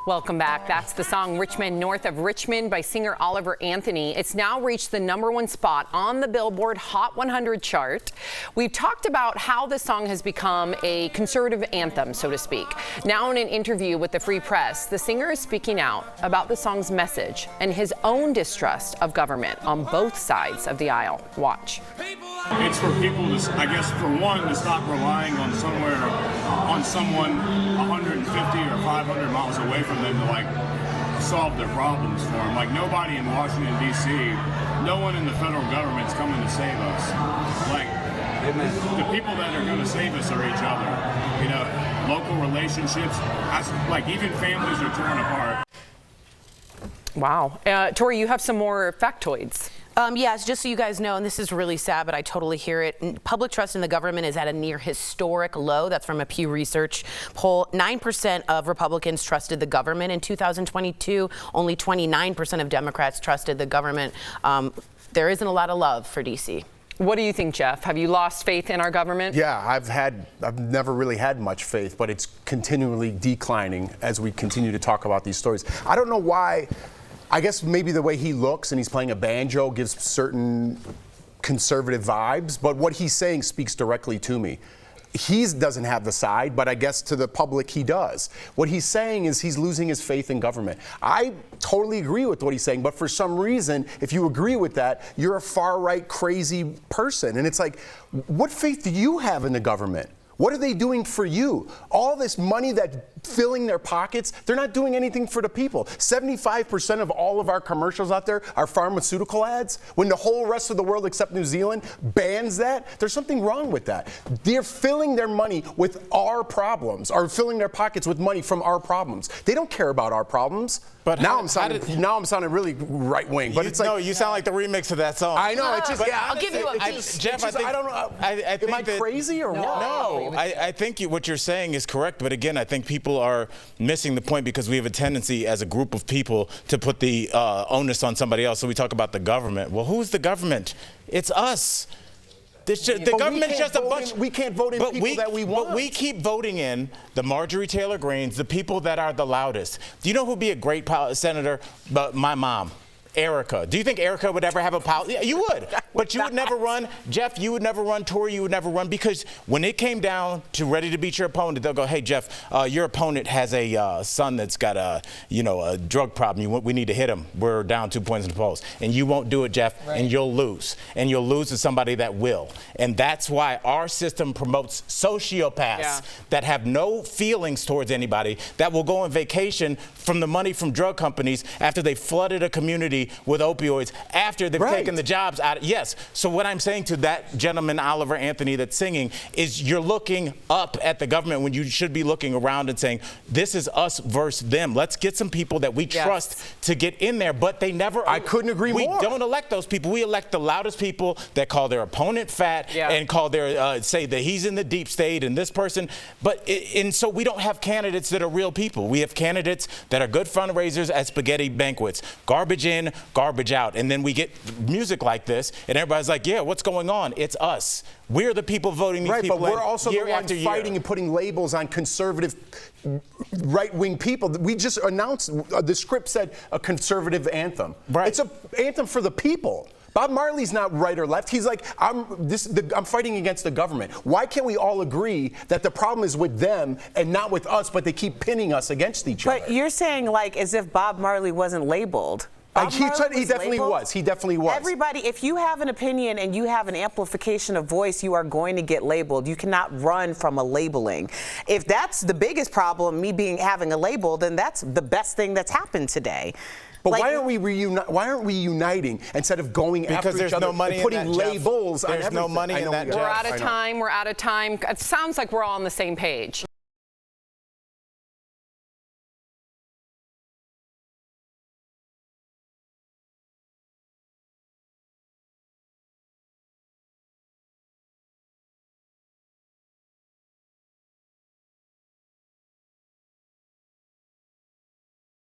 Welcome back. That's the song Richmond, North of Richmond by singer Oliver Anthony. It's now reached the #1 spot on the Billboard Hot 100 chart. We've talked about how the song has become a conservative anthem, so to speak. Now in an interview with the Free Press, the singer is speaking out about the song's message and his own distrust of government on both sides of the aisle. Watch. It's for people to, I guess, for one, to stop relying on someone 150 or 500 miles away from them to solve their problems for them. Like, nobody in Washington, D.C., no one in the federal government's coming to save us. The people that are going to save us are each other. You know, local relationships, even families are torn apart. Wow. Tori, you have some more factoids. Yes, just so you guys know, and this is really sad, but I totally hear it. Public trust in the government is at a near historic low. That's from a Pew Research poll. 9% of Republicans trusted the government in 2022. Only 29% of Democrats trusted the government. There isn't a lot of love for D.C. What do you think, Jeff? Have you lost faith in our government? Yeah, I've never really had much faith, but it's continually declining as we continue to talk about these stories. I don't know why. I guess maybe the way he looks and he's playing a banjo gives certain conservative vibes, but what he's saying speaks directly to me. He doesn't have the side, but I guess to the public he does. What he's saying is he's losing his faith in government. I totally agree with what he's saying, but for some reason, if you agree with that, you're a far-right crazy person. And it's like, what faith do you have in the government? What are they doing for you? All this money that's filling their pockets, they're not doing anything for the people. 75% of all of our commercials out there are pharmaceutical ads. When the whole rest of the world except New Zealand bans that, there's something wrong with that. They're filling their money with our problems, or filling their pockets with money from our problems. They don't care about our problems. But now I'm sounding really right wing. But it's like, no, you sound like the remix of that song. I know. It's just, I'll give you a piece. Jeff, I think, I don't know. Am I crazy or what? No, I think what you're saying is correct. But again, I think people are missing the point because we have a tendency as a group of people to put the onus on somebody else. So we talk about the government. Well, who's the government? It's us. The government's just a bunch. We can't vote in people that we want. But we keep voting in the Marjorie Taylor Greenes, the people that are the loudest. Do you know who'd be a great senator? But my mom. Erica. Do you think Erica would ever have a power? Yeah, you would. But you would never run. Jeff, you would never run. Tori, you would never run. Because when it came down to ready to beat your opponent, they'll go, hey, Jeff, your opponent has a son that's got a drug problem. We need to hit him. We're down 2 points in the polls. And you won't do it, Jeff, and you'll lose. And you'll lose to somebody that will. And that's why our system promotes sociopaths that have no feelings towards anybody, that will go on vacation from the money from drug companies after they flooded a community with opioids, after they've taken the jobs out. Yes. So what I'm saying to that gentleman, Oliver Anthony, that's singing, is you're looking up at the government when you should be looking around and saying, this is us versus them. Let's get some people that we trust to get in there. But they never. I couldn't agree more. We don't elect those people. We elect the loudest people that call their opponent fat and call their say that he's in the deep state and this person. And so we don't have candidates that are real people. We have candidates that are good fundraisers at spaghetti banquets. Garbage in, garbage out. And then we get music like this, and everybody's like, yeah, what's going on? It's us. We're the people voting these people in year after year. But we're also the ones fighting and putting labels on conservative right-wing people. We just announced, the script said a conservative anthem. Right. It's an anthem for the people. Bob Marley's not right or left. He's like, I'm fighting against the government. Why can't we all agree that the problem is with them and not with us, but they keep pinning us against each other? But you're saying as if Bob Marley wasn't labeled. He definitely was. He definitely was. Everybody, if you have an opinion and you have an amplification of voice, you are going to get labeled. You cannot run from a labeling. If that's the biggest problem, having a label, then that's the best thing that's happened today. But why aren't we uniting instead of going after each other and putting labels on everything? There's no money in that, Jeff. We're out of time. We're out of time. It sounds like we're all on the same page.